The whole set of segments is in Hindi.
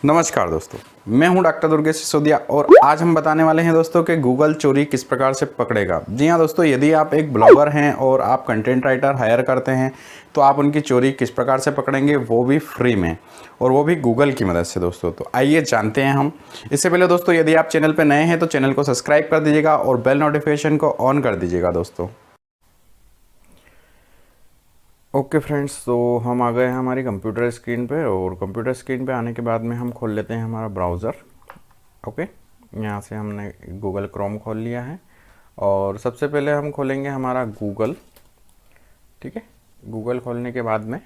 नमस्कार दोस्तों, मैं हूं डॉक्टर दुर्गेश सिसोदिया और आज हम बताने वाले हैं दोस्तों कि गूगल चोरी किस प्रकार से पकड़ेगा। जी हां दोस्तों, यदि आप एक ब्लॉगर हैं और आप कंटेंट राइटर हायर करते हैं तो आप उनकी चोरी किस प्रकार से पकड़ेंगे, वो भी फ्री में और वो भी गूगल की मदद से दोस्तों। तो आइए जानते हैं हम। इससे पहले दोस्तों, यदि आप चैनल पर नए हैं तो चैनल को सब्सक्राइब कर दीजिएगा और बेल नोटिफिकेशन को ऑन कर दीजिएगा दोस्तों। ओके फ्रेंड्स, तो हम आ गए हैं हमारी कंप्यूटर स्क्रीन पे और कंप्यूटर स्क्रीन पे आने के बाद में हम खोल लेते हैं हमारा ब्राउज़र। ओके, यहाँ से हमने गूगल क्रोम खोल लिया है और सबसे पहले हम खोलेंगे हमारा गूगल। ठीक है, गूगल खोलने के बाद में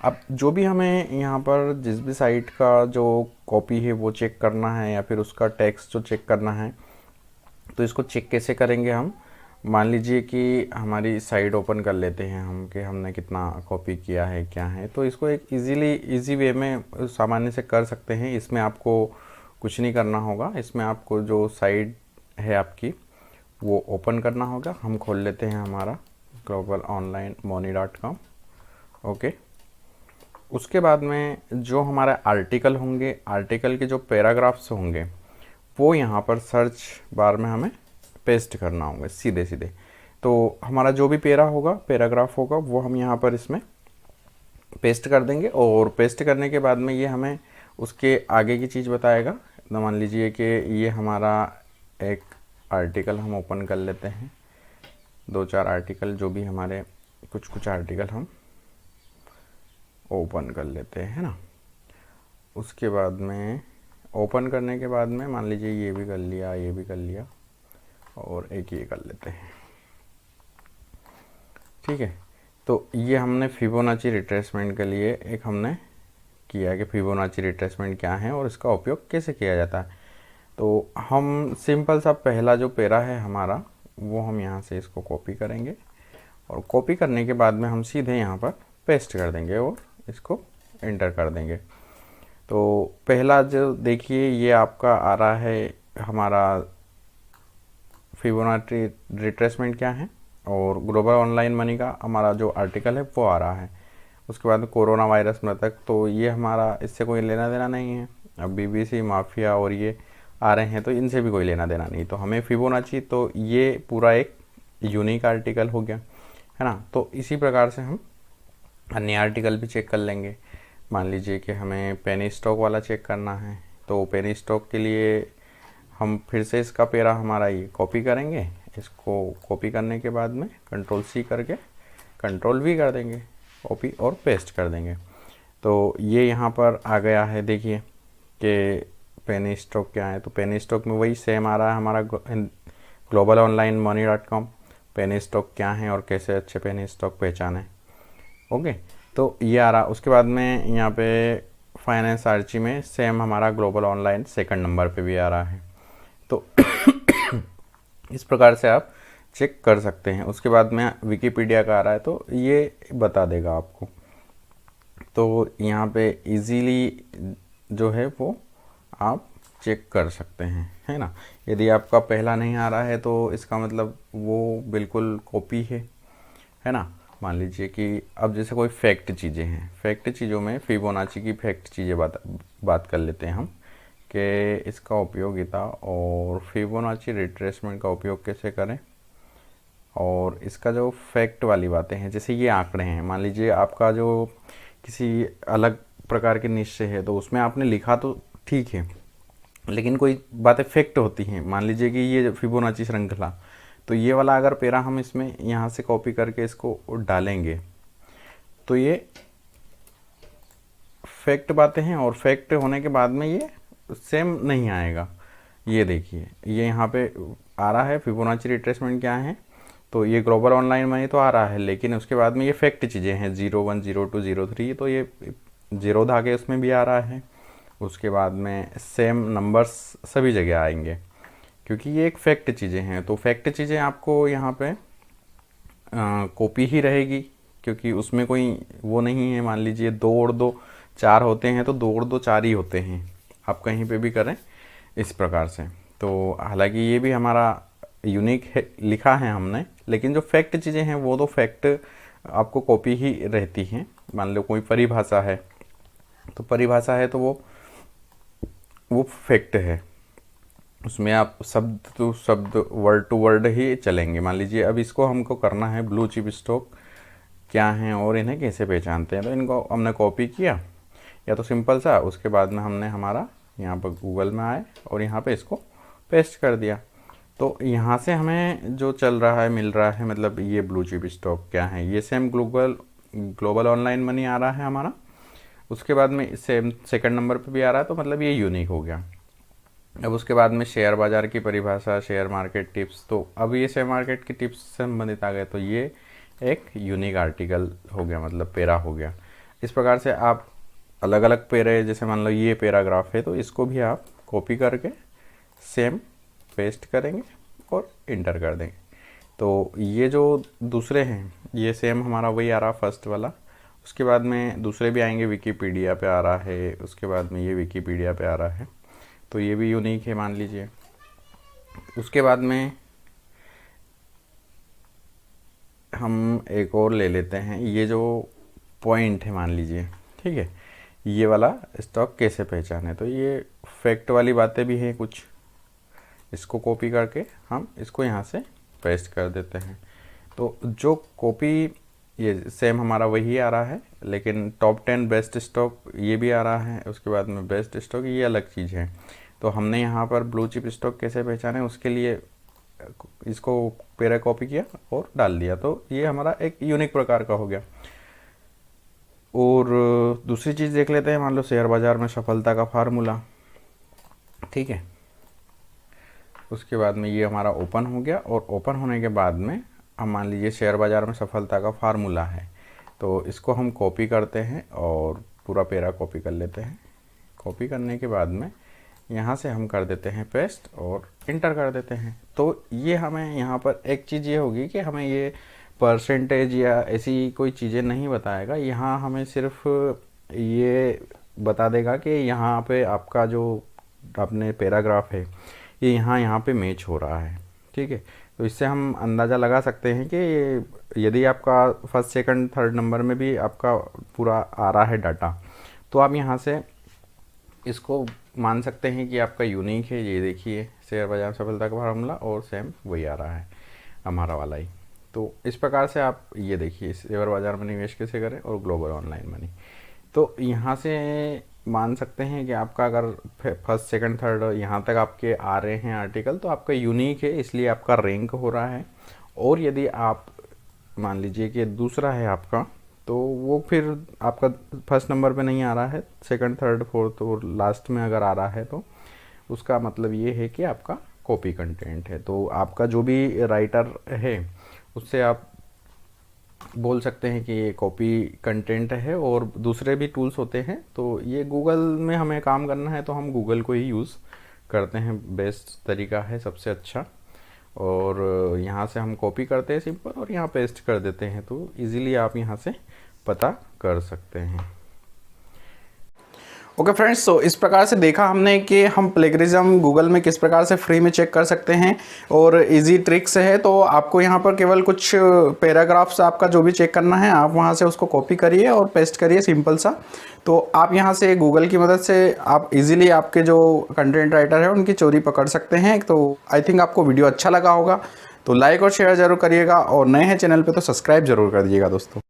अब जो भी हमें यहाँ पर जिस भी साइट का जो कॉपी है वो चेक करना है या फिर उसका टेक्स्ट जो चेक करना है, तो इसको चेक कैसे करेंगे हम। मान लीजिए कि हमारी साइट ओपन कर लेते हैं हम कि हमने कितना कॉपी किया है क्या है, तो इसको एक इजी वे में सामान्य से कर सकते हैं। इसमें आपको कुछ नहीं करना होगा, इसमें आपको जो साइट है आपकी वो ओपन करना होगा। हम खोल लेते हैं हमारा globalonlinemoney.com। ओके, उसके बाद में जो हमारा आर्टिकल होंगे, आर्टिकल के जो पैराग्राफ्स होंगे वो यहाँ पर सर्च बार में हमें पेस्ट करना होगा सीधे सीधे। तो हमारा जो भी पैराग्राफ होगा वो हम यहाँ पर इसमें पेस्ट कर देंगे और पेस्ट करने के बाद में ये हमें उसके आगे की चीज़ बताएगा। तो मान लीजिए कि ये हमारा एक आर्टिकल हम ओपन कर लेते हैं, 2-4 आर्टिकल, जो भी हमारे कुछ आर्टिकल हम ओपन कर लेते हैं, है ना। उसके बाद में ओपन करने के बाद में मान लीजिए ये भी कर लिया, ये भी कर लिया और एक ये कर लेते हैं। ठीक है, तो ये हमने फिबोनाची रिट्रेसमेंट के लिए एक हमने किया कि फिबोनाची रिट्रेसमेंट क्या है और इसका उपयोग कैसे किया जाता है। तो हम सिंपल सा पहला जो पैरा है हमारा वो हम यहाँ से इसको कॉपी करेंगे और कॉपी करने के बाद में हम सीधे यहाँ पर पेस्ट कर देंगे और इसको एंटर कर देंगे। तो पहला जो देखिए ये आपका आ रहा है हमारा फिबोनाची रिट्रेसमेंट क्या है और ग्लोबल ऑनलाइन मनी का हमारा जो आर्टिकल है वो आ रहा है। उसके बाद कोरोना वायरस मृतक, तो ये हमारा इससे कोई लेना देना नहीं है। अब बीबीसी माफिया और ये आ रहे हैं तो इनसे भी कोई लेना देना नहीं। तो हमें फिबोनाची, तो ये पूरा एक यूनिक आर्टिकल हो गया, है ना। तो इसी प्रकार से हम अन्य आर्टिकल भी चेक कर लेंगे। मान लीजिए कि हमें पेनी स्टॉक वाला चेक करना है, तो पेनी स्टॉक के लिए हम फिर से इसका पैरा हमारा ये कॉपी करेंगे। इसको कॉपी करने के बाद में Ctrl+C करके Ctrl V कर देंगे, कॉपी और पेस्ट कर देंगे। तो ये यहाँ पर आ गया है, देखिए कि पेनी स्टॉक क्या है। तो पेनी स्टॉक में वही सेम आ रहा है हमारा globalonlinemoney.com। पेनी स्टॉक क्या है और कैसे अच्छे पेनी स्टॉक पहचाने। ओके, तो ये आ रहा। उसके बाद में यहाँ पे फाइनेंस आर्ची में सेम हमारा ग्लोबल ऑनलाइन सेकंड नंबर पे भी आ रहा है। तो इस प्रकार से आप चेक कर सकते हैं। उसके बाद में विकिपीडिया का आ रहा है तो ये बता देगा आपको। तो यहाँ पे इजीली जो है वो आप चेक कर सकते हैं, है ना। यदि आपका पहला नहीं आ रहा है तो इसका मतलब वो बिल्कुल कॉपी है ना। मान लीजिए कि अब जैसे कोई फैक्ट चीज़ें हैं, फैक्ट चीज़ों में फिबोनाची की फैक्ट चीज़ें बात कर लेते हैं हम कि इसका उपयोगिता और फिबोनाची रिट्रेसमेंट का उपयोग कैसे करें। और इसका जो फैक्ट वाली बातें हैं, जैसे ये आंकड़े हैं, मान लीजिए आपका जो किसी अलग प्रकार के निश्चय है तो उसमें आपने लिखा तो ठीक है, लेकिन कोई बातें फैक्ट होती हैं। मान लीजिए कि ये फिबोनाची श्रृंखला, तो ये वाला अगर पैरा हम इसमें यहाँ से कॉपी करके इसको डालेंगे तो ये फैक्ट बातें हैं और फैक्ट होने के बाद में ये सेम नहीं आएगा। ये देखिए ये यहाँ पे आ रहा है फिबोनाची रिट्रेसमेंट क्या है, तो ये ग्लोबल ऑनलाइन मनी तो आ रहा है, लेकिन उसके बाद में ये फैक्ट चीज़ें हैं 01, 02, 03, तो ये 0 धागे उसमें भी आ रहा है। उसके बाद में सेम नंबर्स सभी जगह आएंगे क्योंकि ये एक फैक्ट चीज़ें हैं। तो फैक्ट चीज़ें आपको यहाँ पे कॉपी ही रहेगी क्योंकि उसमें कोई वो नहीं है। मान लीजिए 2 और 2 4 होते हैं तो 2 और 2 4 ही होते हैं, आप कहीं पे भी करें इस प्रकार से। तो हालांकि ये भी हमारा यूनिक है, लिखा है हमने, लेकिन जो फैक्ट चीज़ें हैं वो तो फैक्ट आपको कॉपी ही रहती हैं। मान लो कोई परिभाषा है तो परिभाषा है तो वो वो फैक्ट है, उसमें आप शब्द टू शब्द वर्ड टू वर्ड ही चलेंगे। मान लीजिए अब इसको हमको करना है ब्लू चिप स्टॉक क्या हैं और इन्हें कैसे पहचानते हैं, तो इनको हमने कॉपी किया या तो सिंपल सा, उसके बाद में हमने हमारा यहाँ पर गूगल में आए और यहाँ पे इसको पेस्ट कर दिया। तो यहाँ से हमें जो चल रहा है मिल रहा है, मतलब ये ब्लू चिप स्टॉक क्या है, ये सेम ग्लोबल ऑनलाइन मनी आ रहा है हमारा। उसके बाद में सेम सेकंड नंबर पे भी आ रहा है, तो मतलब ये यूनिक हो गया। अब उसके बाद में शेयर बाज़ार की परिभाषा, शेयर मार्केट टिप्स, तो अब ये शेयर मार्केट की टिप्स से संबंधित आ गए, तो ये एक यूनिक आर्टिकल हो गया, मतलब पैरा हो गया। इस प्रकार से आप अलग अलग पैरे, जैसे मान लो ये पैराग्राफ है तो इसको भी आप कॉपी करके सेम पेस्ट करेंगे और इंटर कर देंगे। तो ये जो दूसरे हैं ये सेम हमारा वही आ रहा फर्स्ट वाला। उसके बाद में दूसरे भी आएंगे, विकीपीडिया पे आ रहा है, उसके बाद में ये विकीपीडिया पे आ रहा है, तो ये भी यूनिक है मान लीजिए। उसके बाद में हम एक और ले लेते हैं, ये जो पॉइंट है मान लीजिए, ठीक है, ये वाला स्टॉक कैसे पहचाने, तो ये फैक्ट वाली बातें भी हैं कुछ, इसको कॉपी करके हम इसको यहाँ से पेस्ट कर देते हैं। तो जो कॉपी ये सेम हमारा वही आ रहा है, लेकिन टॉप 10 बेस्ट स्टॉक ये भी आ रहा है, उसके बाद में बेस्ट स्टॉक ये अलग चीज़ है। तो हमने यहाँ पर ब्लू चिप स्टॉक कैसे पहचाने उसके लिए इसको पैरा कॉपी किया और डाल दिया, तो ये हमारा एक यूनिक प्रकार का हो गया। और दूसरी चीज़ देख लेते हैं, मान लो शेयर बाज़ार में सफलता का फार्मूला, ठीक है। उसके बाद में ये हमारा ओपन हो गया, और ओपन होने के बाद में हम मान लीजिए शेयर बाज़ार में सफलता का फार्मूला है, तो इसको हम कॉपी करते हैं और पूरा पैरा कॉपी कर लेते हैं। कॉपी करने के बाद में यहाँ से हम कर देते हैं पेस्ट और इंटर कर देते हैं। तो ये हमें यहाँ पर एक चीज़ ये होगी कि हमें ये परसेंटेज या ऐसी कोई चीज़ें नहीं बताएगा, यहाँ हमें सिर्फ ये बता देगा कि यहाँ पे आपका जो अपने पैराग्राफ है ये यहाँ पे मैच हो रहा है, ठीक है। तो इससे हम अंदाज़ा लगा सकते हैं कि यदि आपका फर्स्ट सेकंड थर्ड नंबर में भी आपका पूरा आ रहा है डाटा, तो आप यहाँ से इसको मान सकते हैं कि आपका यूनिक है। ये देखिए शेयर बाजार सफलता का फार्मूला और सेम वही आ रहा है हमारा वाला ही। तो इस प्रकार से आप ये देखिए शेयर बाजार में निवेश कैसे करें और ग्लोबल ऑनलाइन मनी, तो यहाँ से मान सकते हैं कि आपका अगर फर्स्ट सेकंड थर्ड यहाँ तक आपके आ रहे हैं आर्टिकल, तो आपका यूनिक है, इसलिए आपका रैंक हो रहा है। और यदि आप मान लीजिए कि दूसरा है आपका, तो वो फिर आपका फर्स्ट नंबर पे नहीं आ रहा है, सेकंड थर्ड फोर्थ और लास्ट में अगर आ रहा है, तो उसका मतलब ये है कि आपका कॉपी कंटेंट है। तो आपका जो भी राइटर है उससे आप बोल सकते हैं कि ये कॉपी कंटेंट है। और दूसरे भी टूल्स होते हैं, तो ये गूगल में हमें काम करना है तो हम गूगल को ही यूज़ करते हैं, बेस्ट तरीका है सबसे अच्छा। और यहाँ से हम कॉपी करते हैं सिंपल और यहाँ पेस्ट कर देते हैं, तो इजीली आप यहाँ से पता कर सकते हैं। ओके फ्रेंड्स, तो इस प्रकार से देखा हमने कि हम प्लेगरिज्म गूगल में किस प्रकार से फ्री में चेक कर सकते हैं और इजी ट्रिक्स है। तो आपको यहाँ पर केवल कुछ पैराग्राफ्स आपका जो भी चेक करना है आप वहाँ से उसको कॉपी करिए और पेस्ट करिए सिंपल सा। तो आप यहाँ से गूगल की मदद से आप इजीली आपके जो कंटेंट राइटर है उनकी चोरी पकड़ सकते हैं। तो आई थिंक आपको वीडियो अच्छा लगा होगा, तो लाइक और शेयर ज़रूर करिएगा और नए हैं चैनल पर तो सब्सक्राइब जरूर कर दीजिएगा दोस्तों।